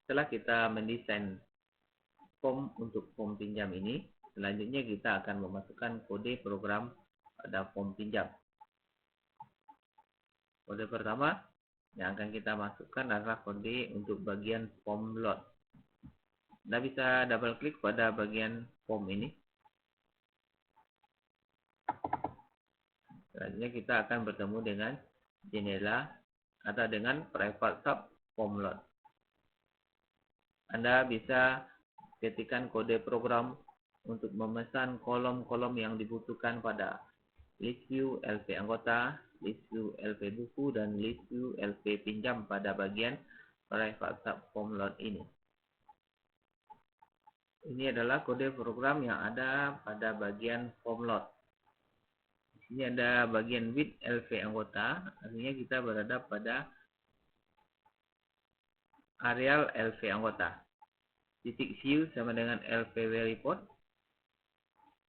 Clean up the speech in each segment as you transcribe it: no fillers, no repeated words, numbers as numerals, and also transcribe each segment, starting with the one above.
Setelah kita mendesain form untuk form pinjam ini, selanjutnya kita akan memasukkan kode program pada form pinjam. Kode pertama yang akan kita masukkan adalah kode untuk bagian form load. Anda bisa double klik pada bagian form ini. Selanjutnya kita akan bertemu dengan jendela atau dengan private sub form load. Anda bisa ketikkan kode program untuk memesan kolom-kolom yang dibutuhkan pada list view LP anggota, list view LP buku, dan list view LP pinjam pada bagian private sub form load ini. Ini adalah kode program yang ada pada bagian form load. Di sini ada bagian with LP anggota, artinya kita berada pada areal LP anggota. Titik view sama dengan LPW report.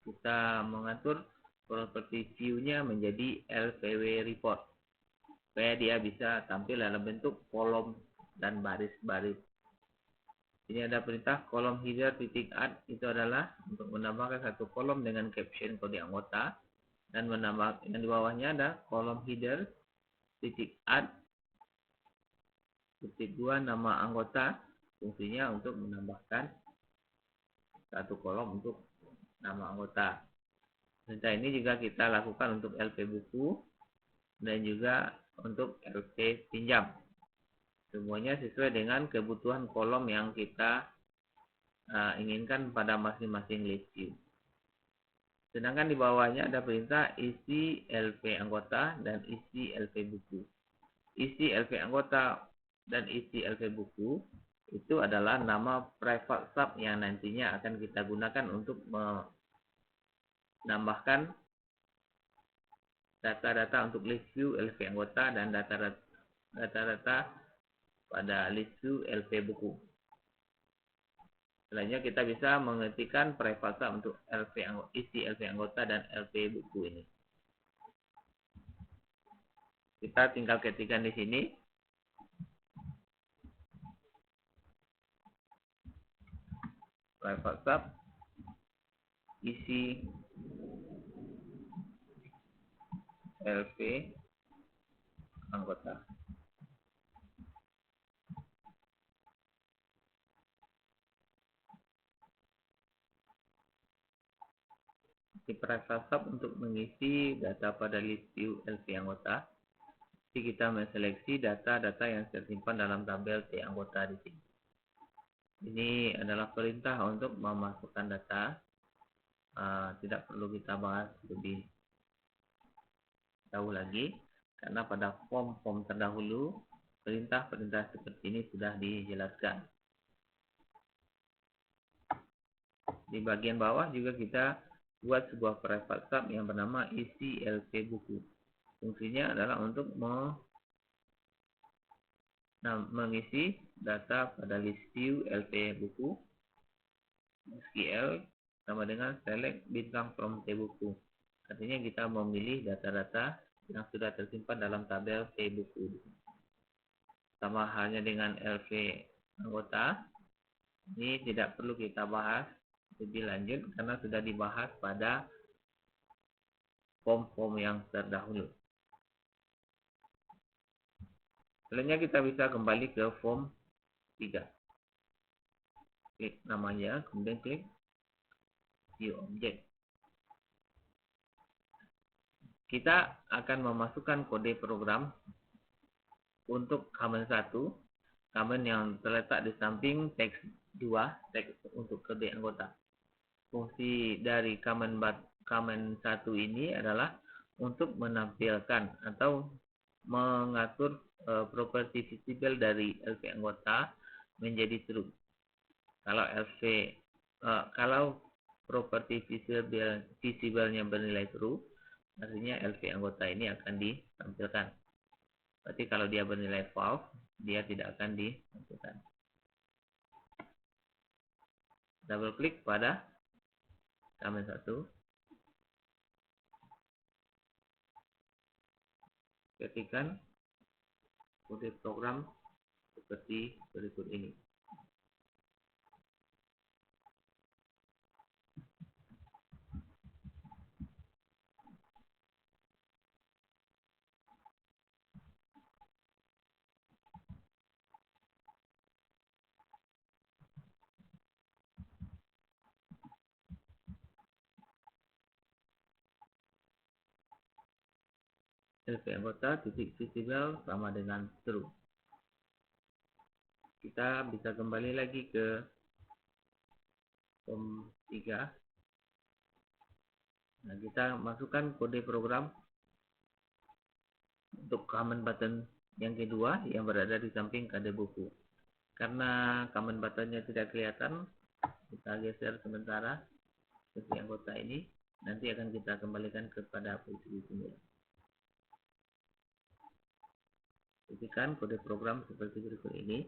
Kita mengatur properti view-nya menjadi LPW report supaya dia bisa tampil dalam bentuk kolom dan baris-baris. Ini ada perintah kolom header titik add, itu adalah untuk menambahkan satu kolom dengan caption kode anggota, dan menambah yang di bawahnya ada kolom header titik add titik 2 nama anggota, fungsinya untuk menambahkan satu kolom untuk nama anggota. Perintah ini juga kita lakukan untuk LP buku dan juga untuk LP pinjam. Semuanya sesuai dengan kebutuhan kolom yang kita inginkan pada masing-masing list view. Sedangkan di bawahnya ada perintah isi LP anggota dan isi LP buku. Isi LP anggota dan isi LP buku itu adalah nama private sub yang nantinya akan kita gunakan untuk menambahkan data-data untuk list view LP anggota dan data-data pada list view LP buku. Selanjutnya kita bisa mengetikkan private sub untuk isi LP anggota dan LP buku ini. Kita tinggal ketikkan di sini. Private sub isi LP anggota. Di private sub untuk mengisi data pada list view LP anggota. Jadi kita menseleksi data-data yang tersimpan dalam tabel T anggota di sini. Ini adalah perintah untuk memasukkan data. Tidak perlu kita bahas lebih jauh lagi, karena pada form-form terdahulu perintah-perintah seperti ini sudah dijelaskan. Di bagian bawah juga kita buat sebuah private sub yang bernama isi LP buku. Fungsinya adalah untuk mengisi data pada list view LP buku. SQL sama dengan select bintang from T buku. Artinya kita memilih data-data yang sudah tersimpan dalam tabel T buku. Sama halnya dengan LP anggota, ini tidak perlu kita bahas lebih lanjut karena sudah dibahas pada form-form yang terdahulu. Selanjutnya kita bisa kembali ke form 3. Klik namanya, kemudian klik view object. Kita akan memasukkan kode program untuk comment 1, comment yang terletak di samping teks 2, teks untuk kode anggota. Fungsi dari comment 1 ini adalah untuk menampilkan atau mengatur properti visible dari LP anggota menjadi true. Kalau properti visible-nya bernilai true, artinya LP anggota ini akan ditampilkan. Berarti kalau dia bernilai false, dia tidak akan ditampilkan. Double klik pada comment 1. Ketikkan kode program seperti berikut ini. LP anggota titik visible sama dengan true. Kita bisa kembali lagi ke form 3. Nah, kita masukkan kode program untuk command button yang kedua yang berada di samping kode buku. Karena command buttonnya tidak kelihatan, kita geser sementara seperti anggota ini. Nanti akan kita kembalikan kepada posisi semula. Ketikkan kode program seperti berikut ini.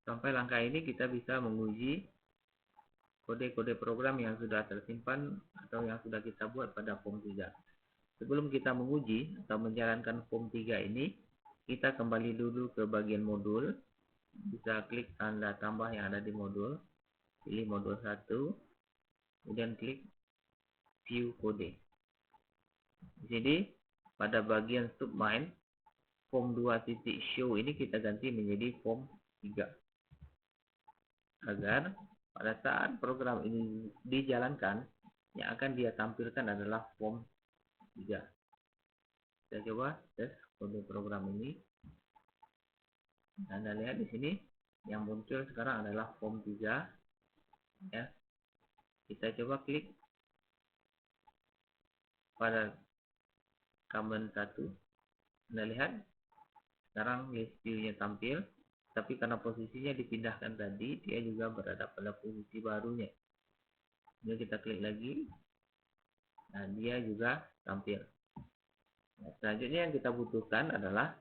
Sampai langkah ini kita bisa menguji kode-kode program yang sudah tersimpan atau yang sudah kita buat pada form 3. Sebelum kita menguji atau menjalankan form 3 ini, kita kembali dulu ke bagian modul. Bisa klik tanda tambah yang ada di modul, pilih modul 1, kemudian klik view kode. Di sini pada bagian submine form 2.show ini kita ganti menjadi form 3. Agar pada saat program ini dijalankan, yang akan dia tampilkan adalah form 3. Kita coba tes kode program ini. Anda lihat di sini yang muncul sekarang adalah form 3. Ya. Kita coba klik pada command 1. Anda lihat sekarang list view-nya tampil, tapi karena posisinya dipindahkan tadi, dia juga berada pada posisi barunya. Kemudian kita klik lagi, nah dia juga tampil. Nah, selanjutnya yang kita butuhkan adalah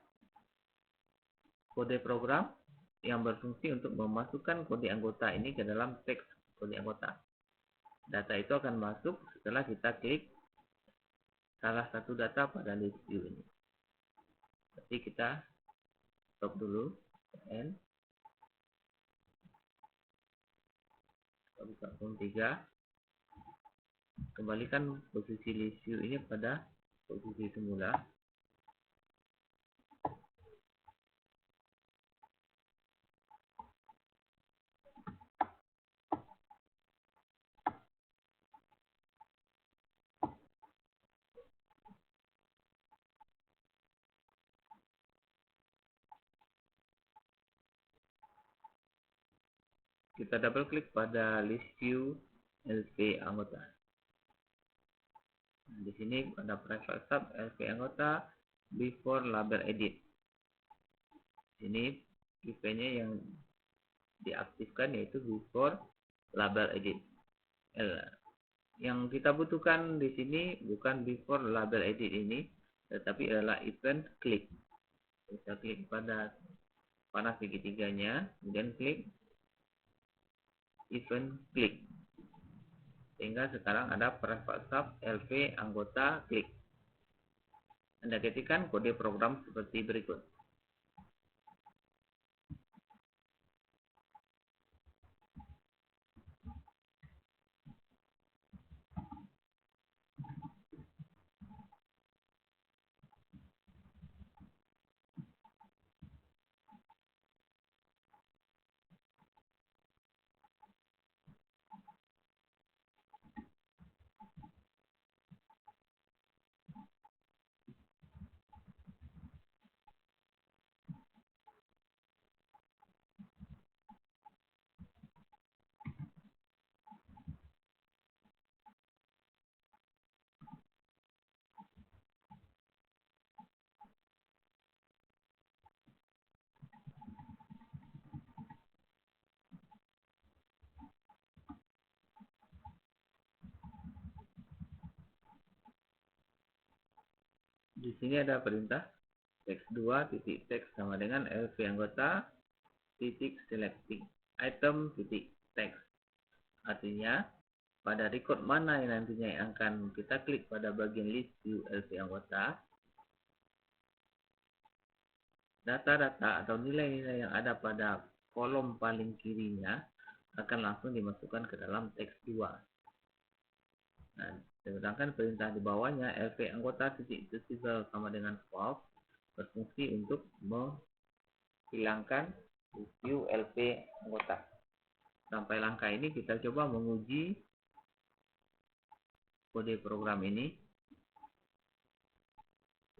kode program yang berfungsi untuk memasukkan kode anggota ini ke dalam teks kode anggota. Data itu akan masuk setelah kita klik salah satu data pada list view ini. Jadi kita stop dulu, N. Kita buka form 3. Kembalikan posisi list view ini pada posisi semula. Kita double klik pada list view LP anggota. Nah, di sini pada private sub LP anggota before label edit. Ini eventnya yang diaktifkan yaitu before label edit. Yang kita butuhkan di sini bukan before label edit ini, tetapi adalah event klik. Kita klik pada panah segitiganya, kemudian klik event klik. Sehingga sekarang ada private sub LP anggota klik. Anda ketikkan kode program seperti berikut. Di sini ada perintah text2 titik text sama dengan LP anggota titik selecting item titik text. Artinya pada record mana yang nantinya yang akan kita klik pada bagian list view LP anggota, data-data atau nilai-nilai yang ada pada kolom paling kirinya akan langsung dimasukkan ke dalam teks 2. Nah, sedangkan perintah di bawahnya lp anggota titik visible sama dengan false berfungsi untuk menghilangkan review lp anggota. Sampai langkah ini kita coba menguji kode program ini.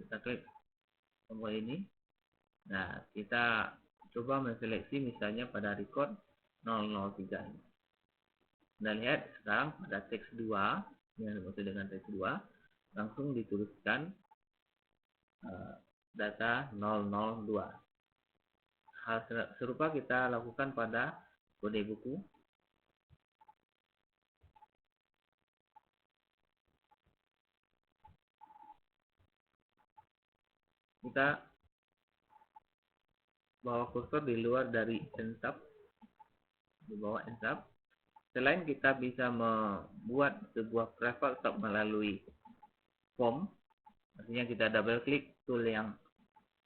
Kita klik tombol ini. Nah, kita coba menseleksi misalnya pada record 003 ini. Kita lihat sekarang pada teks 2 yang dimaksud dengan teks 2 langsung dituliskan data 002. Hal serupa kita lakukan pada kode buku. Kita bawa kursor di luar dari tab, di bawah tab. Selain kita bisa membuat sebuah private tab melalui form, artinya kita double klik tool yang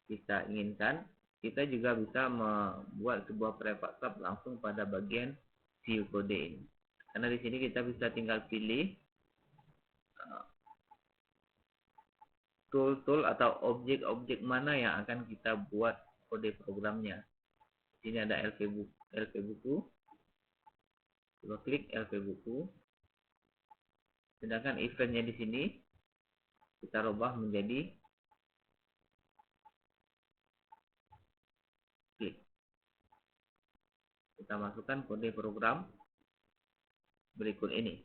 kita inginkan, kita juga bisa membuat sebuah private tab langsung pada bagian view kode ini. Karena di sini kita bisa tinggal pilih tool-tool atau objek-objek mana yang akan kita buat kode programnya. Di sini ada LP buku. Coba klik LP buku. Sedangkan eventnya di sini kita rubah menjadi klik. Kita masukkan kode program berikut ini.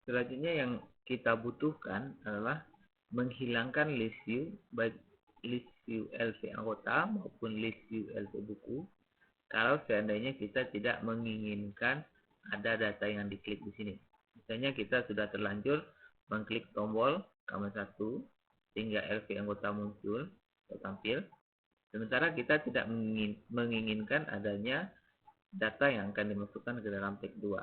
Selanjutnya yang kita butuhkan adalah menghilangkan list view, baik list view LP anggota maupun list view LP buku. Kalau seandainya kita tidak menginginkan ada data yang diklik di sini. Misalnya kita sudah terlanjur mengklik tombol kamera 1 sehingga LP anggota muncul atau tampil. Sementara kita tidak menginginkan adanya data yang akan dimasukkan ke dalam teks 2.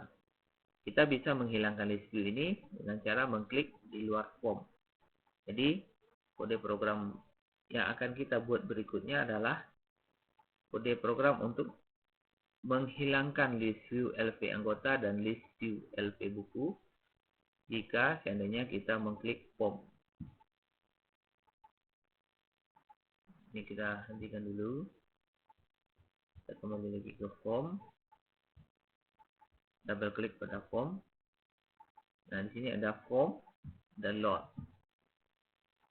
Kita bisa menghilangkan list view ini dengan cara mengklik di luar form. Jadi, kode program yang akan kita buat berikutnya adalah kode program untuk menghilangkan list view LP anggota dan list view LP buku jika seandainya kita mengklik form. Ini kita hentikan dulu. Kita kembali lagi ke form. Double klik pada form. Nah, di sini ada form dan load.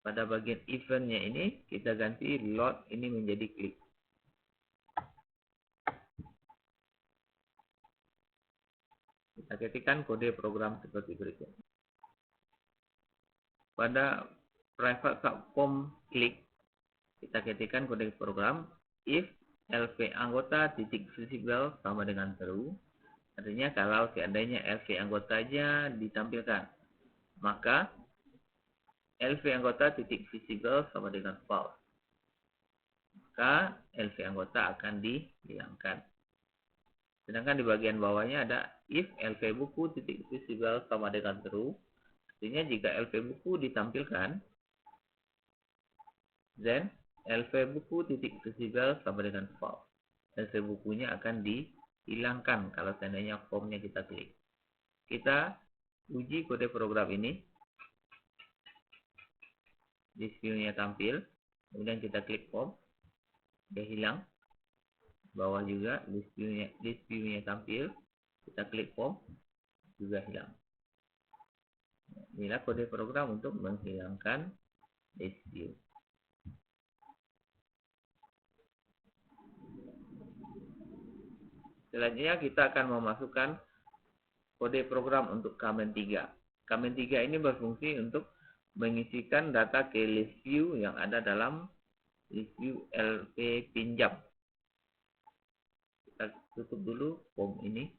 Pada bagian eventnya ini, kita ganti load ini menjadi klik. Kita ketikkan kode program seperti berikut. Pada private subform klik, kita ketikkan kode program if LP anggota titik visible sama dengan true. Artinya kalau seandainya LP anggotanya ditampilkan, maka LP anggota titik visible sama dengan false. Maka LP anggota akan dihilangkan. Sedangkan di bagian bawahnya ada if LP buku titik visible sama dengan true. Artinya jika LP buku ditampilkan, then LP buku titik visible sama dengan false. LP bukunya akan dihilangkan kalau seandainya formnya kita klik. Kita uji kode program ini. List view-nya tampil. Kemudian kita klik form. Dia hilang. Bawah juga list view-nya tampil. Kita klik form. Juga hilang. Inilah kode program untuk menghilangkan list view. Selanjutnya kita akan memasukkan kode program untuk Kamen 3. Kamen 3 ini berfungsi untuk mengisikan data ke list view yang ada dalam list view LP pinjam. Kita tutup dulu form ini.